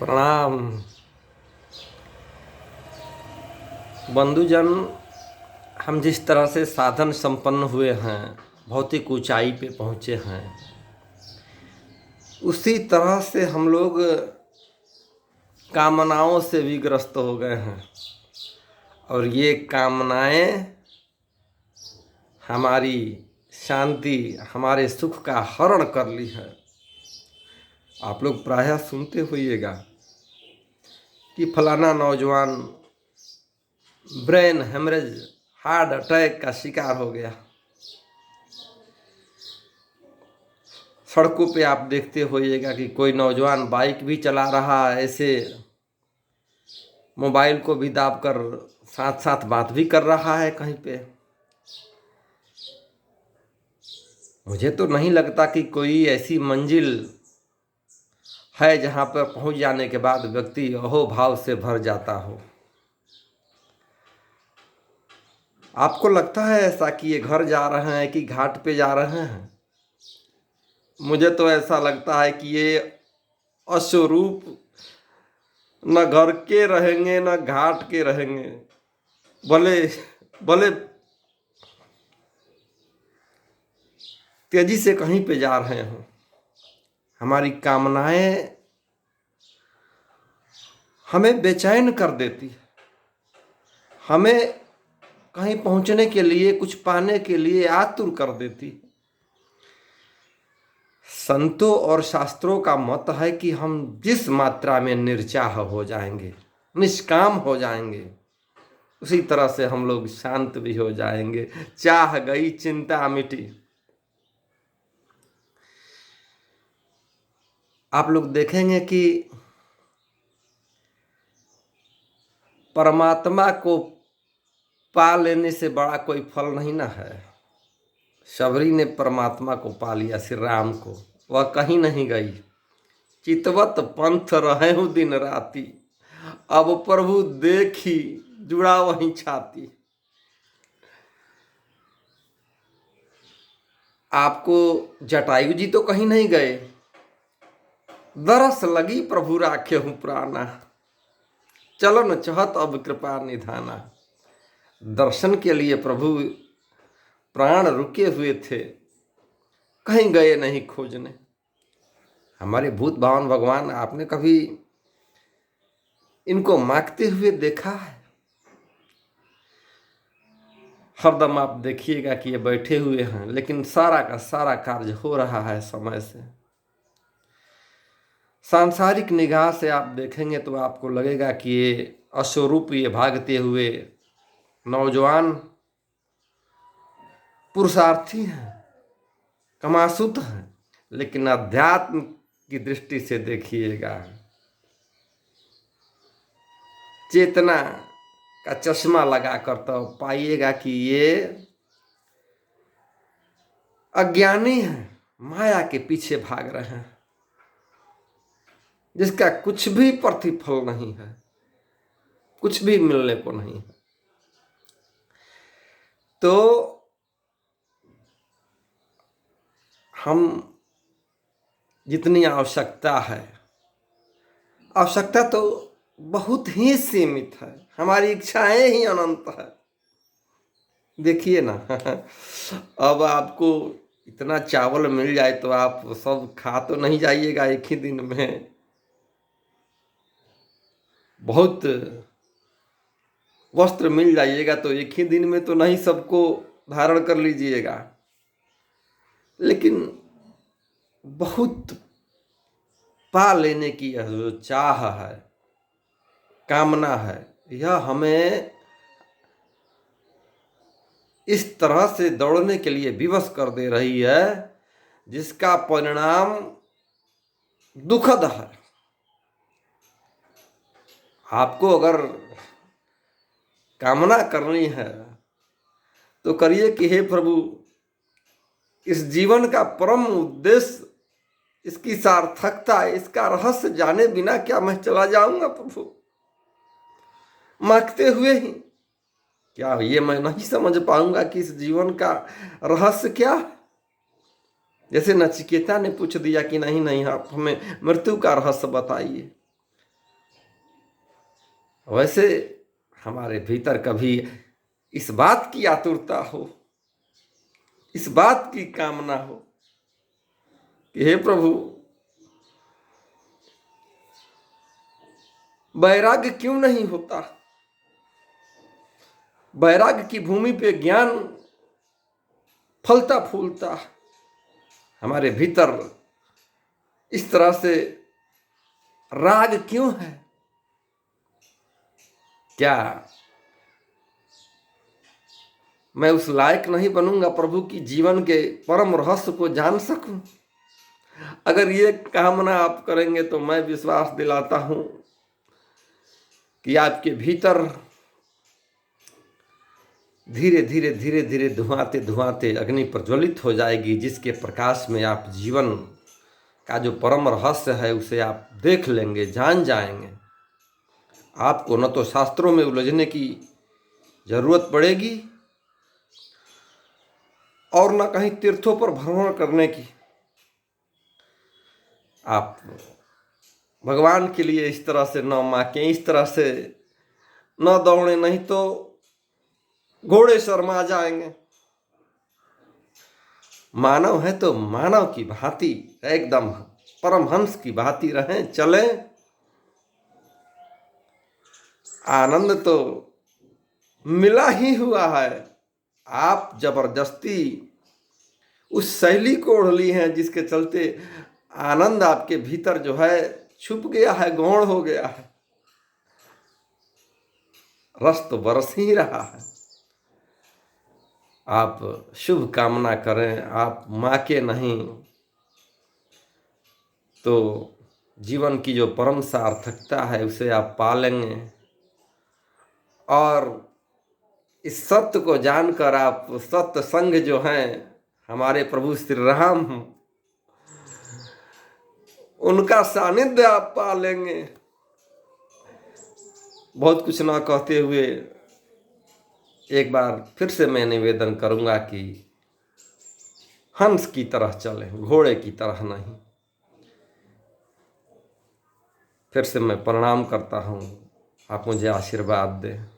प्रणाम बंधुजन। हम जिस तरह से साधन संपन्न हुए हैं, भौतिक ऊंचाई पे पहुँचे हैं, उसी तरह से हम लोग कामनाओं से भी ग्रस्त हो गए हैं। और ये कामनाएं हमारी शांति, हमारे सुख का हरण कर ली है। आप लोग प्रायः सुनते होइएगा कि फलाना नौजवान ब्रेन हेमरेज, हार्ट अटैक का शिकार हो गया। सड़कों पे आप देखते होइएगा कि कोई नौजवान बाइक भी चला रहा है, ऐसे मोबाइल को भी दाब कर साथ साथ बात भी कर रहा है कहीं पे। मुझे तो नहीं लगता कि कोई ऐसी मंजिल है जहाँ पर पहुँच जाने के बाद व्यक्ति अहोभाव से भर जाता हो। आपको लगता है ऐसा कि ये घर जा रहे हैं कि घाट पे जा रहे हैं? मुझे तो ऐसा लगता है कि ये अश्वरूप न घर के रहेंगे न घाट के रहेंगे। भले भले तेजी से कहीं पे जा रहे हों, हमारी कामनाएं हमें बेचैन कर देती है। हमें कहीं पहुंचने के लिए, कुछ पाने के लिए आतुर कर देती है। संतों और शास्त्रों का मत है कि हम जिस मात्रा में निर्चाह हो जाएंगे, निष्काम हो जाएंगे, उसी तरह से हम लोग शांत भी हो जाएंगे। चाह गई, चिंता मिटी। आप लोग देखेंगे कि परमात्मा को पा लेने से बड़ा कोई फल नहीं ना है। शबरी ने परमात्मा को पा लिया, श्री राम को। वह कहीं नहीं गई। चितवत पंथ रहे हूँ दिन राती, अब प्रभु देखी जुड़ा वहीं छाती। आपको जटायु जी तो कहीं नहीं गए। दरस लगी प्रभु राखे हूँ प्राणा, चलन चहत अब कृपा निधाना। दर्शन के लिए प्रभु प्राण रुके हुए थे, कहीं गए नहीं खोजने। हमारे भूत भावन भगवान, आपने कभी इनको मांगते हुए देखा है? हरदम आप देखिएगा कि ये बैठे हुए हैं, लेकिन सारा का सारा कार्य हो रहा है समय से। सांसारिक निगाह से आप देखेंगे तो आपको लगेगा कि ये अश्वरूप, ये भागते हुए नौजवान पुरुषार्थी हैं, कमासुत हैं। लेकिन अध्यात्म की दृष्टि से देखिएगा, चेतना का चश्मा लगा कर तो पाइएगा कि ये अज्ञानी हैं, माया के पीछे भाग रहे हैं, जिसका कुछ भी प्रतिफल नहीं है, कुछ भी मिलने को नहीं है। तो हम जितनी आवश्यकता है, आवश्यकता तो बहुत ही सीमित है, हमारी इच्छाएं ही अनंत है। देखिए ना, अब आपको इतना चावल मिल जाए तो आप सब खा तो नहीं जाइएगा एक ही दिन में। बहुत वस्त्र मिल जाइएगा तो एक ही दिन में तो नहीं सबको धारण कर लीजिएगा। लेकिन बहुत पा लेने की यह जो चाह है, कामना है, यह हमें इस तरह से दौड़ने के लिए विवश कर दे रही है, जिसका परिणाम दुखद है। आपको अगर कामना करनी है तो करिए कि हे प्रभु, इस जीवन का परम उद्देश्य, इसकी सार्थकता, इसका रहस्य जाने बिना क्या मैं चला जाऊंगा प्रभु? मांगते हुए ही क्या ये मैं नहीं समझ पाऊंगा कि इस जीवन का रहस्य क्या है? जैसे नचिकेता ने पूछ दिया कि नहीं नहीं, आप हमें मृत्यु का रहस्य बताइए। वैसे हमारे भीतर कभी इस बात की आतुरता हो, इस बात की कामना हो कि हे प्रभु, वैराग्य क्यों नहीं होता? वैराग्य की भूमि पे ज्ञान फलता फूलता। हमारे भीतर इस तरह से राग क्यों है? क्या मैं उस लायक नहीं बनूंगा प्रभु की जीवन के परम रहस्य को जान सकूं? अगर ये कामना आप करेंगे तो मैं विश्वास दिलाता हूं कि आपके भीतर धीरे धीरे धीरे धीरे धुआंते धुआंते अग्नि प्रज्वलित हो जाएगी, जिसके प्रकाश में आप जीवन का जो परम रहस्य है उसे आप देख लेंगे, जान जाएंगे। आपको न तो शास्त्रों में उलझने की जरूरत पड़ेगी और न कहीं तीर्थों पर भ्रमण करने की। आप भगवान के लिए इस तरह से न माकें, इस तरह से न दौड़ें, नहीं तो घोड़े शर्मा जाएंगे। मानव है तो मानव की भांति एकदम परमहंस की भांति रहें, चलें। आनंद तो मिला ही हुआ है। आप जबरदस्ती उस शैली को ओढ़ ली है जिसके चलते आनंद आपके भीतर जो है छुप गया है, गौण हो गया है। रस तो बरस ही रहा है। आप शुभ कामना करें, आप माँ के नहीं तो जीवन की जो परम सार्थकता है उसे आप पालेंगे। और इस सत्य को जानकर आप सत्य संग जो हैं हमारे प्रभु श्री राम, उनका सानिध्य आप पा लेंगे। बहुत कुछ ना कहते हुए एक बार फिर से मैं निवेदन करूंगा कि हंस की तरह चलें, घोड़े की तरह नहीं। फिर से मैं प्रणाम करता हूँ। आप मुझे आशीर्वाद दें।